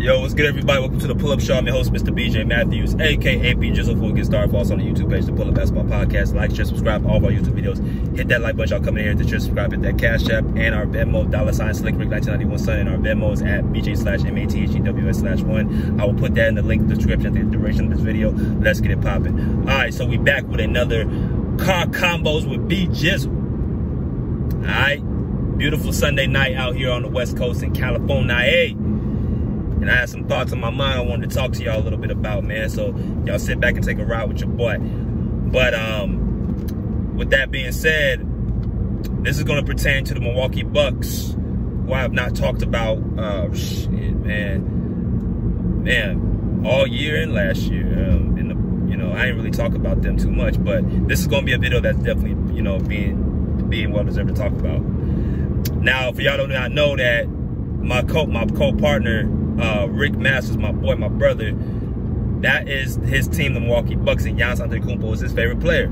Yo, what's good, everybody? Welcome to the Pull-Up Show. I'm your host, Mr. BJ Matthews, aka P Jizzle. Before we get started, follow us on the YouTube page, the Pull-Up Basketball Podcast. Like, share, subscribe to all of our YouTube videos. Hit that like button. Y'all come in here to share, subscribe, hit that Cash App, and our Venmo, $SlickRick1991 and our Venmo is at BJ/MATHEWS/1. I will put that in the link in the description at the duration of this video. Let's get it popping. All right, so we back with another Car Combos with B Jizzle. All right, beautiful Sunday night out here on the West Coast in California. Hey. And I had some thoughts on my mind I wanted to talk to y'all a little bit about, man. So y'all sit back and take a ride with your boy. But with that being said, this is going to pertain to the Milwaukee Bucks, who I have not talked about, all year and last year. I didn't really talk about them too much, but this is going to be a video that's definitely, being well deserved to talk about. Now, for y'all do not know that my co-partner, Rick Masters, my boy, my brother, that is his team, the Milwaukee Bucks, and Giannis Antetokumpo is his favorite player.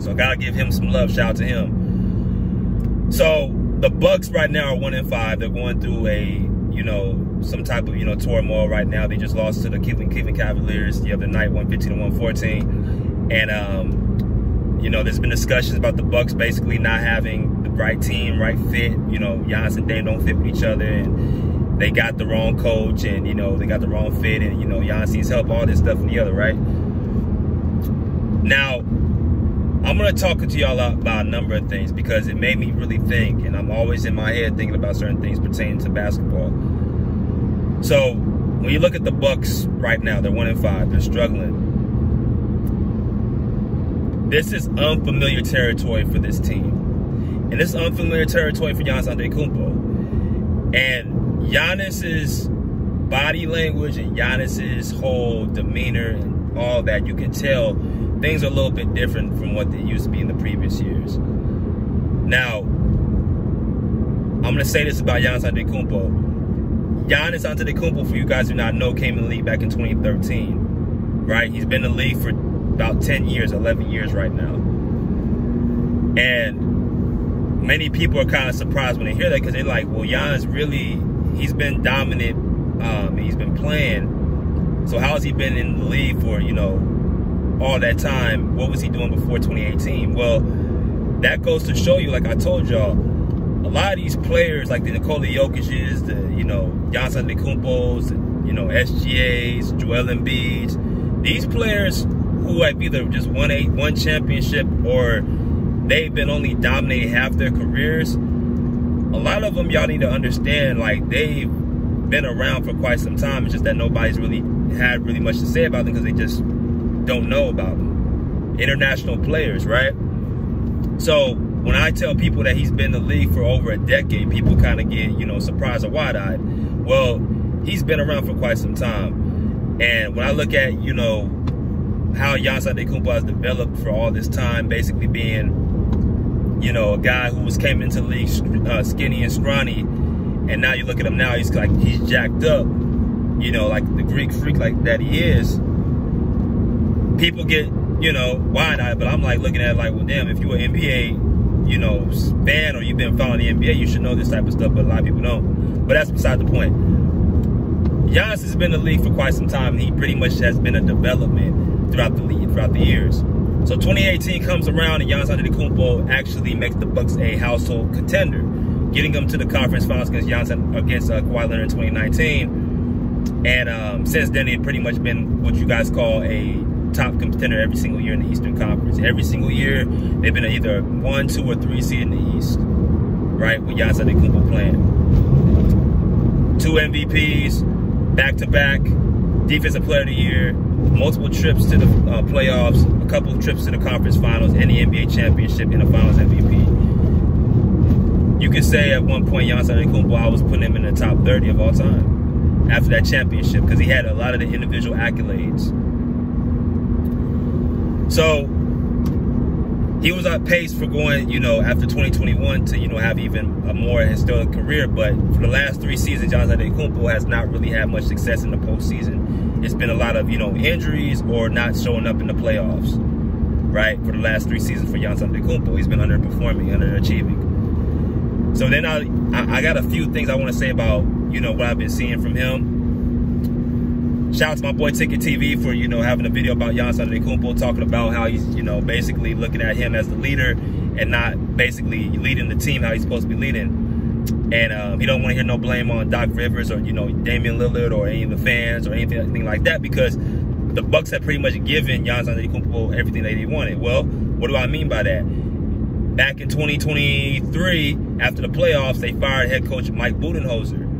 So I gotta give him some love. Shout out to him. So the Bucks right now are 1-5. They're going through a some type of turmoil right now. They just lost to the Cleveland Cavaliers the other night, 115-114, and there's been discussions about the Bucks basically not having the right team, right fit. Giannis and Dame don't fit with each other, and they got the wrong coach, and they got the wrong fit, and Giannis needs help, all this stuff and the other, right? Now, I'm gonna talk to y'all about a number of things because it made me really think, and I'm always in my head thinking about certain things pertaining to basketball. So when you look at the Bucks right now, they're 1-5, they're struggling. This is unfamiliar territory for this team, and this is unfamiliar territory for Giannis Antetokumpo. And Giannis's body language and Giannis's whole demeanor and all that, you can tell things are a little bit different from what they used to be in the previous years. Now, I'm going to say this about Giannis Antetokumpo. Giannis Antetokumpo, for you guys who do not know, came in the league back in 2013, right? He's been in the league for about 10 years, 11 years right now. And many people are kind of surprised when they hear that because they're like, well, Giannis really, he's been dominant, he's been playing, so how has he been in the league for, all that time? What was he doing before 2018? Well, that goes to show you, like I told y'all, a lot of these players, like the Nikola Jokic's, the, Giannis Antetokumpos, SGA's, Joel Embiid's, these players who have either just won one championship or they've been only dominating half their careers, a lot of them, y'all need to understand, like, they've been around for quite some time. It's just that nobody's really had really much to say about them because they just don't know about them. International players, right? So when I tell people that he's been in the league for over a decade, people kind of get, surprised or wide-eyed. Well, he's been around for quite some time. And when I look at, how Giannis Antetokumpo has developed for all this time, basically being a guy who came into the league skinny and scrawny, and now you look at him now, he's jacked up, like the Greek freak like that he is. People get, wide-eyed, but I'm like looking at it like, well, damn, if you're an NBA, fan, or you've been following the NBA, you should know this type of stuff, but a lot of people don't. But that's beside the point. Giannis has been in the league for quite some time, and he pretty much has been a development throughout the league, throughout the years. So 2018 comes around and Giannis Antetokumpo actually makes the Bucks a household contender, getting them to the conference finals against Kawhi Leonard in 2019. And since then, they've pretty much been what you guys call a top contender every single year in the Eastern Conference. Every single year, they've been either 1, 2, or 3 seed in the East, right, with Giannis Antetokumpo playing. 2 MVPs, back-to-back, Defensive Player of the Year, multiple trips to the playoffs, a couple of trips to the conference finals, and the NBA championship in the finals MVP. You could say at one point, Giannis Antetokumpo, I was putting him in the top 30 of all time after that championship because he had a lot of the individual accolades. So he was on pace for going, after 2021 to, have even a more historic career. But for the last 3 seasons, Giannis Antetokumpo has not really had much success in the postseason. It's been a lot of, injuries or not showing up in the playoffs, right? For the last 3 seasons for Giannis Antetokumpo, he's been underperforming, underachieving. So then I got a few things I want to say about, you know, what I've been seeing from him. Shout out to my boy Ticket TV for, you know, having a video about Giannis Antetokumpo, talking about how he's, you know, basically looking at him as the leader and not basically leading the team how he's supposed to be leading. And he don't want to hear no blame on Doc Rivers or, you know, Damian Lillard or any of the fans or anything like that, because the Bucks have pretty much given Giannis Antetokumpo everything that he wanted. Well, what do I mean by that? Back in 2023, after the playoffs, they fired head coach Mike Budenholzer.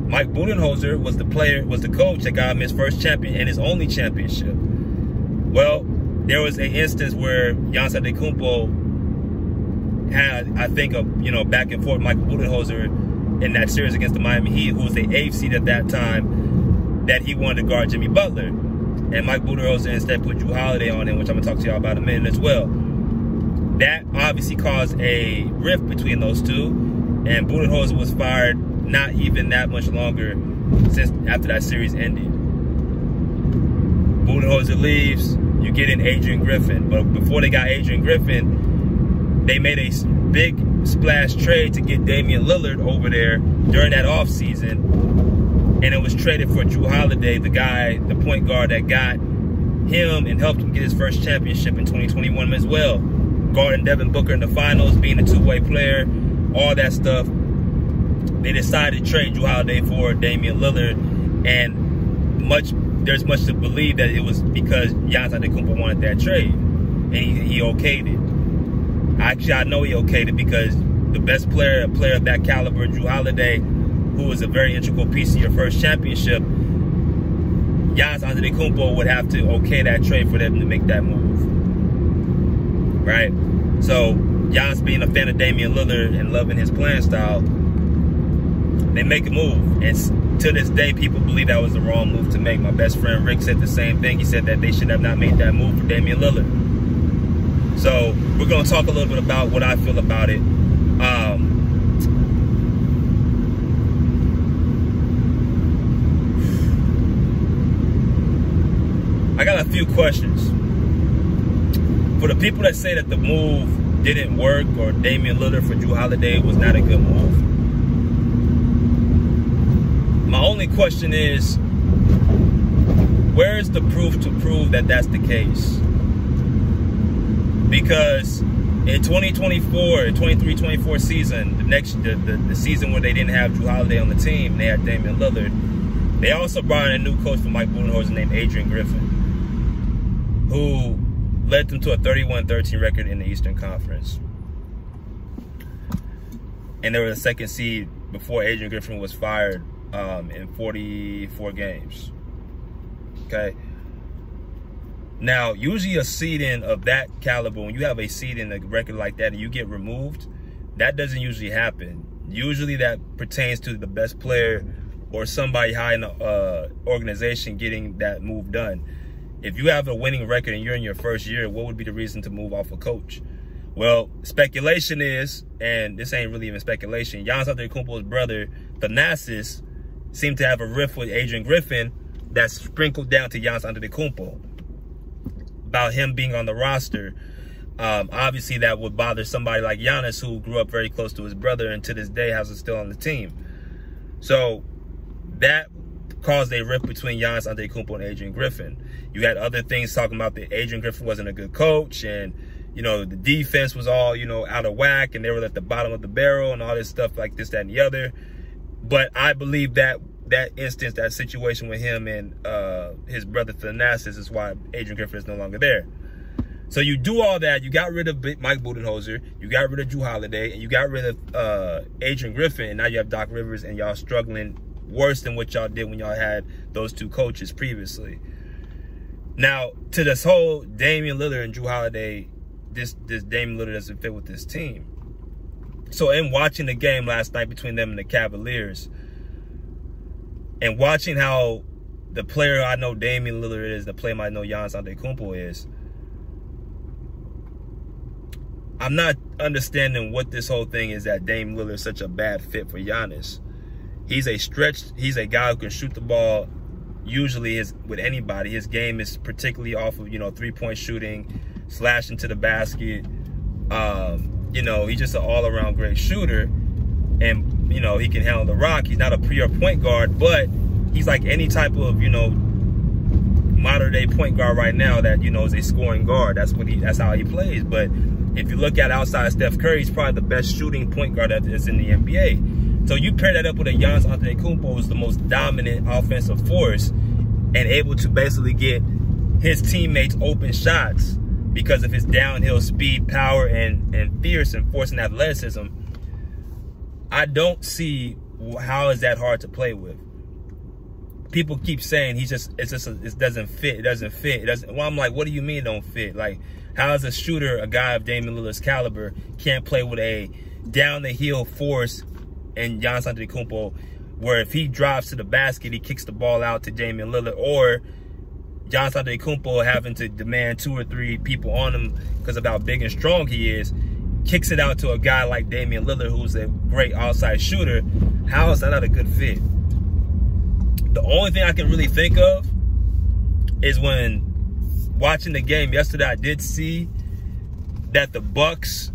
Mike Budenholzer was the coach that got him his first champion and his only championship. Well, there was an instance where Giannis Antetokumpo had, I think, a, you know, back and forth Mike Budenholzer in that series against the Miami Heat, who was the 8th seed at that time, that he wanted to guard Jimmy Butler. And Mike Budenholzer instead put Jrue Holiday on him, which I'm going to talk to y'all about in a minute as well. That obviously caused a rift between those two, and Budenholzer was fired not even that much longer since after that series ended. Budenholzer leaves, you get in Adrian Griffin. But before they got Adrian Griffin, they made a big splash trade to get Damian Lillard over there during that offseason. And it was traded for Jrue Holiday, the guy, the point guard that got him and helped him get his first championship in 2021 as well. Guarding Devin Booker in the finals, being a two-way player, all that stuff. They decided to trade Jrue Holiday for Damian Lillard, and there's much to believe that it was because Giannis Antetokumpo wanted that trade, and he okayed it. Actually, I know he okayed it because the best player, a player of that caliber, Jrue Holiday, who was a very integral piece of your first championship, Giannis Antetokumpo would have to okay that trade for them to make that move, right? So Giannis, being a fan of Damian Lillard and loving his playing style, they make a move. And to this day, people believe that was the wrong move to make. My best friend Rick said the same thing. He said that they should have not made that move for Damian Lillard. So we're going to talk a little bit about what I feel about it. I got a few questions. For the people that say that the move didn't work, or Damian Lillard for Jrue Holiday was not a good move, my only question is, where is the proof to prove that that's the case? Because in 23-24 season, the season where they didn't have Jrue Holiday on the team, they had Damian Lillard, they also brought in a new coach for Mike Budenholzer named Adrian Griffin, who led them to a 31-13 record in the Eastern Conference. And they were the second seed before Adrian Griffin was fired in 44 games. Okay. Now, usually a seeding of that caliber, when you have a seed in a record like that and you get removed, that doesn't usually happen. Usually that pertains to the best player or somebody high in the organization getting that move done. If you have a winning record and you're in your first year, what would be the reason to move off a coach? Well, speculation is, and this ain't really even speculation, Giannis Antetokumpo's brother, Thanasis, seemed to have a rift with Adrian Griffin that sprinkled down to Giannis Antetokumpo about him being on the roster. Obviously, that would bother somebody like Giannis, who grew up very close to his brother and to this day has it still on the team. So that caused a rift between Giannis Antetokumpo and Adrian Griffin. You had other things talking about that Adrian Griffin wasn't a good coach, and, you know, the defense was all, you know, out of whack, and they were at the bottom of the barrel and all this stuff like this, that, and the other. But I believe that instance, that situation with him and his brother Thanasis is why Adrian Griffin is no longer there. So you do all that. You got rid of Mike Budenholzer. You got rid of Jrue Holiday. And you got rid of Adrian Griffin. And now you have Doc Rivers, and y'all struggling worse than what y'all did when y'all had those two coaches previously. Now, to this whole Damian Lillard and Jrue Holiday, this Damian Lillard doesn't fit with this team. So in watching the game last night between them and the Cavaliers, and watching how the player I know Damian Lillard is, the player I know Giannis Antetokumpo is, I'm not understanding what this whole thing is that Damian Lillard is such a bad fit for Giannis. He's a guy who can shoot the ball usually with anybody. His game is particularly off of, you know, three-point shooting, slashing to the basket. You know, he's just an all-around great shooter. and, you know, he can handle the rock. He's not a pure point guard, but he's like any type of, you know, modern day point guard right now that, you know, is a scoring guard. That's how he plays. But if you look at outside Steph Curry, he's probably the best shooting point guard that is in the NBA. So you pair that up with a Giannis Antetokumpo, who's the most dominant offensive force and able to basically get his teammates open shots because of his downhill speed, power, and fierce and force and athleticism. I don't see how is that hard to play with. People keep saying it doesn't fit. It doesn't fit. Well, I'm like, what do you mean it don't fit? Like, how is a shooter, a guy of Damian Lillard's caliber, can't play with a down the hill force and Giannis Antetokumpo, where if he drives to the basket, he kicks the ball out to Damian Lillard, or Giannis Antetokumpo having to demand 2 or 3 people on him because of how big and strong he is, kicks it out to a guy like Damian Lillard, who's a great outside shooter. How is that not a good fit? The only thing I can really think of is when watching the game yesterday, I did see that the Bucks,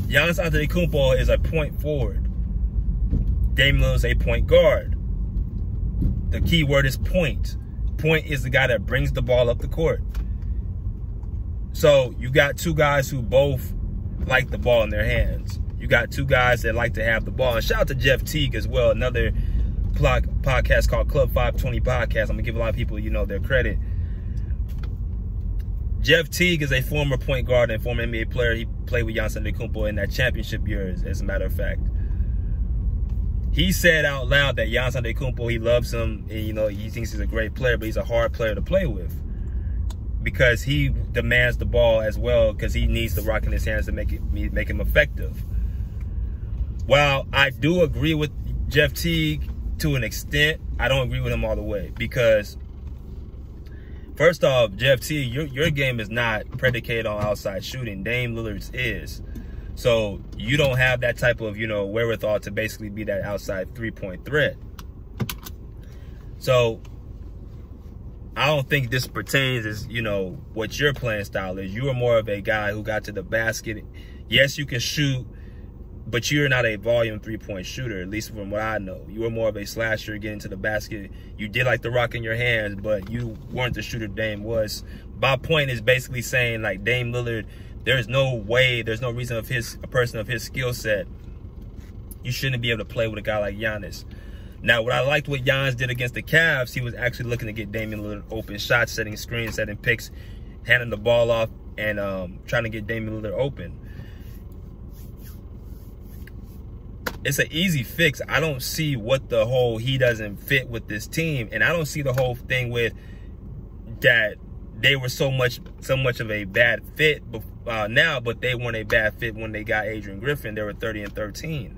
Giannis Antetokumpo is a point forward. Damian Lillard is a point guard. The key word is point. Point is the guy that brings the ball up the court. So you got 2 guys who both like the ball in their hands. You got 2 guys that like to have the ball. And shout out to Jeff Teague as well, another podcast called Club 520 Podcast. I'm gonna give a lot of people, you know, their credit. Jeff Teague is a former point guard and former NBA player. He played with Giannis Antetokumpo in that championship year, as a matter of fact. He said out loud that Giannis Antetokumpo, he loves him, and, you know, he thinks he's a great player, but he's a hard player to play with because he demands the ball as well, because he needs the rock in his hands to make him effective. While I do agree with Jeff Teague to an extent, I don't agree with him all the way, because first off, Jeff Teague, your game is not predicated on outside shooting. Dame Lillard's is. So you don't have that type of, you know, wherewithal to basically be that outside 3-point threat. So I don't think this pertains as, you know, what your playing style is. You are more of a guy who got to the basket. Yes, you can shoot, but you're not a volume 3-point shooter, at least from what I know. You were more of a slasher, getting to the basket. You did like the rock in your hands, but you weren't the shooter Dame was. My point is basically saying, like, Dame Lillard, there's no way, there's no reason of a person of his skill set, you shouldn't be able to play with a guy like Giannis. Now, what I liked what Giannis did against the Cavs, he was actually looking to get Damian Lillard open shots, setting screens, setting picks, handing the ball off, and trying to get Damian Lillard open. It's an easy fix. I don't see what the whole he doesn't fit with this team, and I don't see the whole thing with that they were so much of a bad fit now, but they weren't a bad fit when they got Adrian Griffin. They were 30-13.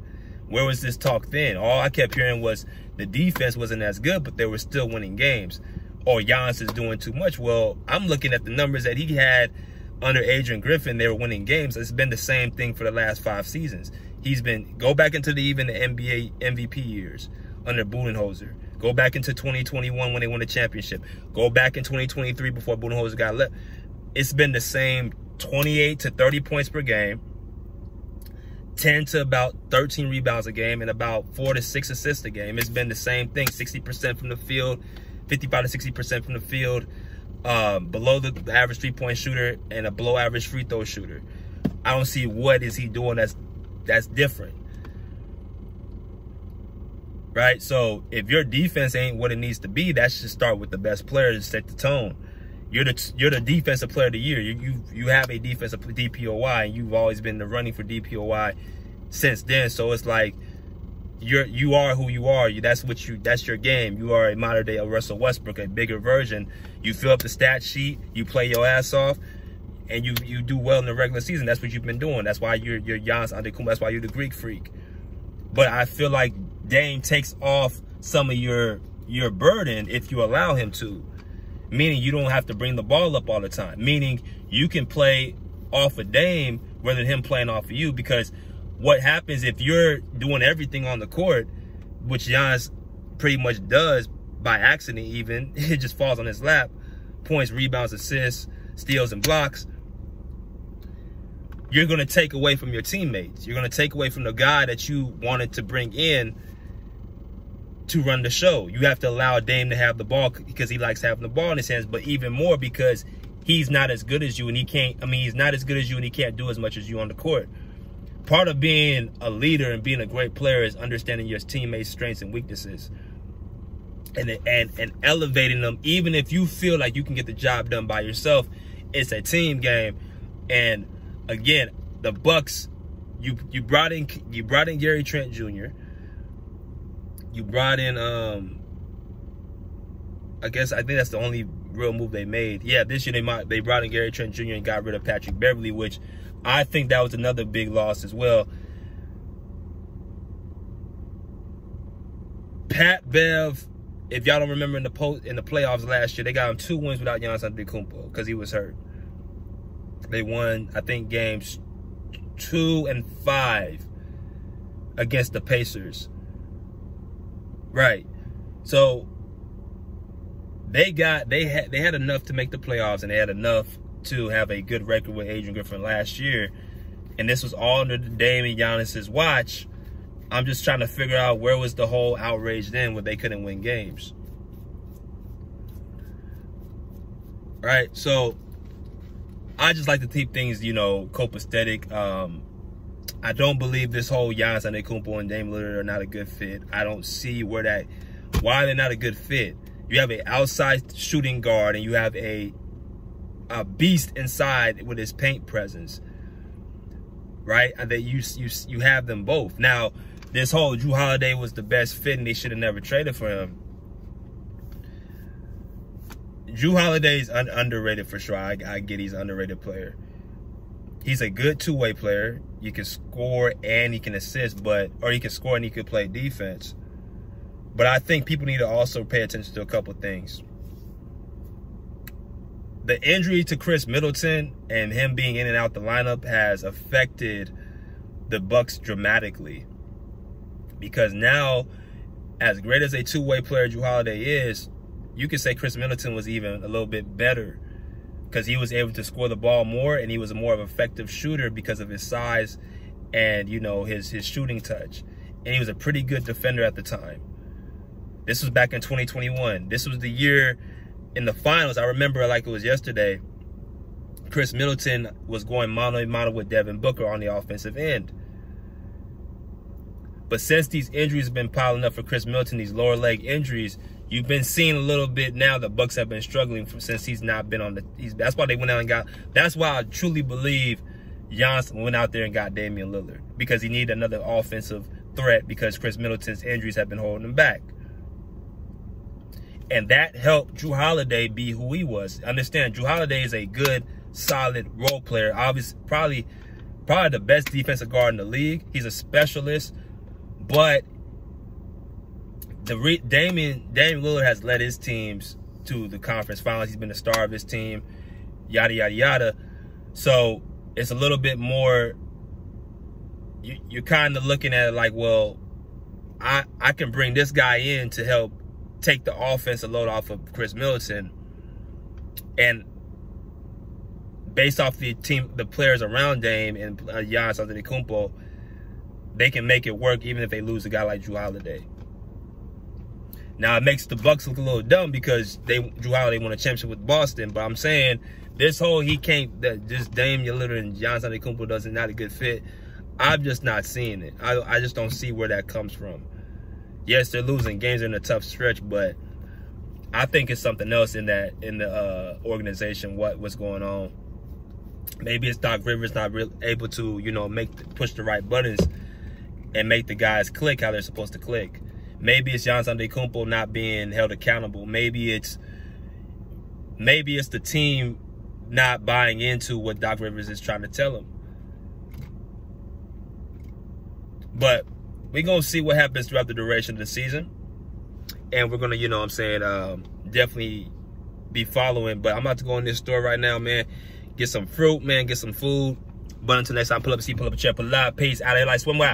Where was this talk then? All I kept hearing was the defense wasn't as good, but they were still winning games. Or Giannis is doing too much. Well, I'm looking at the numbers that he had under Adrian Griffin. They were winning games. It's been the same thing for the last 5 seasons. He's been, go back into even the NBA MVP years under Budenholzer. Go back into 2021 when they won the championship. Go back in 2023 before Budenholzer got left. It's been the same 28 to 30 points per game, 10 to about 13 rebounds a game, and about 4 to 6 assists a game. It's been the same thing, 60% from the field, 55 to 60% from the field, below the average 3-point shooter and a below average free throw shooter. I don't see what is he doing that's different. Right? So if your defense ain't what it needs to be, that should start with the best player to set the tone. You're the defensive player of the year. You have a defensive DPOY, and you've always been in the running for DPOY since then. So it's like you are who you are. That's your game. You are a modern day Russell Westbrook, a bigger version. You fill up the stat sheet, you play your ass off, and you do well in the regular season. That's what you've been doing. That's why you're Giannis Antetokumpo. That's why you're the Greek freak. But I feel like Dame takes off some of your burden if you allow him to. Meaning you don't have to bring the ball up all the time. Meaning you can play off of Dame rather than him playing off of you. Because what happens if you're doing everything on the court, which Giannis pretty much does by accident even, it just falls on his lap. Points, rebounds, assists, steals, and blocks. you're going to take away from your teammates. You're going to take away from the guy that you wanted to bring in to run the show. You have to allow Dame to have the ball because he likes having the ball in his hands, but even more because he's not as good as you and he can't, he's not as good as you and he can't do as much as you on the court. Part of being a leader and being a great player is understanding your teammates' strengths and weaknesses and elevating them. Even if you feel like you can get the job done by yourself, it's a team game. And again, the Bucks, you brought in Gary Trent Jr. You brought in I think that's the only real move they made. Yeah, this year they brought in Gary Trent Jr. and got rid of Patrick Beverly, which I think that was another big loss as well. Pat Bev, if y'all don't remember in the playoffs last year, they got him 2 wins without Giannis Antetokumpo because he was hurt. They won, I think, games 2 and 5 against the Pacers. Right. So they had enough to make the playoffs, and they had enough to have a good record with Adrian Griffin last year. And this was all under Dame and Giannis's watch. I'm just trying to figure out where was the whole outrage then when they couldn't win games. Right. So I just like to keep things, copacetic. I don't believe this whole Giannis Antetokumpo and Dame Lillard are not a good fit. I don't see why they're not a good fit. You have an outside shooting guard and you have a beast inside with his paint presence, right? And that you have them both. Now, this whole Jrue Holiday was the best fit and they should have never traded for him. Jrue Holiday is underrated for sure. I get he's an underrated player. He's a good two-way player. You can score and he can assist, or he can score and he can play defense. But I think people need to also pay attention to a couple things. The injury to Chris Middleton and him being in and out the lineup has affected the Bucks dramatically. Because now, as great as a two-way player Jrue Holiday is, you could say Chris Middleton was even a little bit better because he was able to score the ball more and he was a more of an effective shooter because of his size and, his shooting touch. And he was a pretty good defender at the time. This was back in 2021. This was the year in the finals. I remember like it was yesterday. Chris Middleton was going mano-a-mano with Devin Booker on the offensive end. But since these injuries have been piling up for Chris Middleton, these lower leg injuries, you've been seeing a little bit now the Bucks have been struggling since he's not been on that's why they went out and that's why I truly believe Giannis went out there and got Damian Lillard, because he needed another offensive threat because Chris Middleton's injuries have been holding him back. And that helped Jrue Holiday be who he was. Understand, Jrue Holiday is a good, solid role player. Obviously, probably the best defensive guard in the league. He's a specialist, but Damian Lillard has led his teams to the conference finals. He's been the star of his team, yada, yada, yada. So it's a little bit more, you're kind of looking at it like, well, I can bring this guy in to help take the offensive load off of Chris Middleton. And based off the players around Dame and Giannis Antetokumpo, they can make it work even if they lose a guy like Jrue Holiday. Now, it makes the Bucks look a little dumb because Jrue Holiday won a championship with Boston, but I'm saying this whole just Damian Lillard and Giannis Antetokumpo not a good fit. I'm just not seeing it. I just don't see where that comes from. Yes, they're losing games in a tough stretch, but I think it's something else in the organization. What's going on? Maybe it's Doc Rivers not able to push the right buttons and make the guys click how they're supposed to click. Maybe it's Giannis Antetokumpo not being held accountable. Maybe it's the team not buying into what Doc Rivers is trying to tell them. But we're going to see what happens throughout the duration of the season. And we're going to, definitely be following. But I'm about to go in this store right now, man. Get some fruit, man. Get some food. But until next time, pull up a seat, pull up a chair, pull up. Peace. Out of here like swim wild.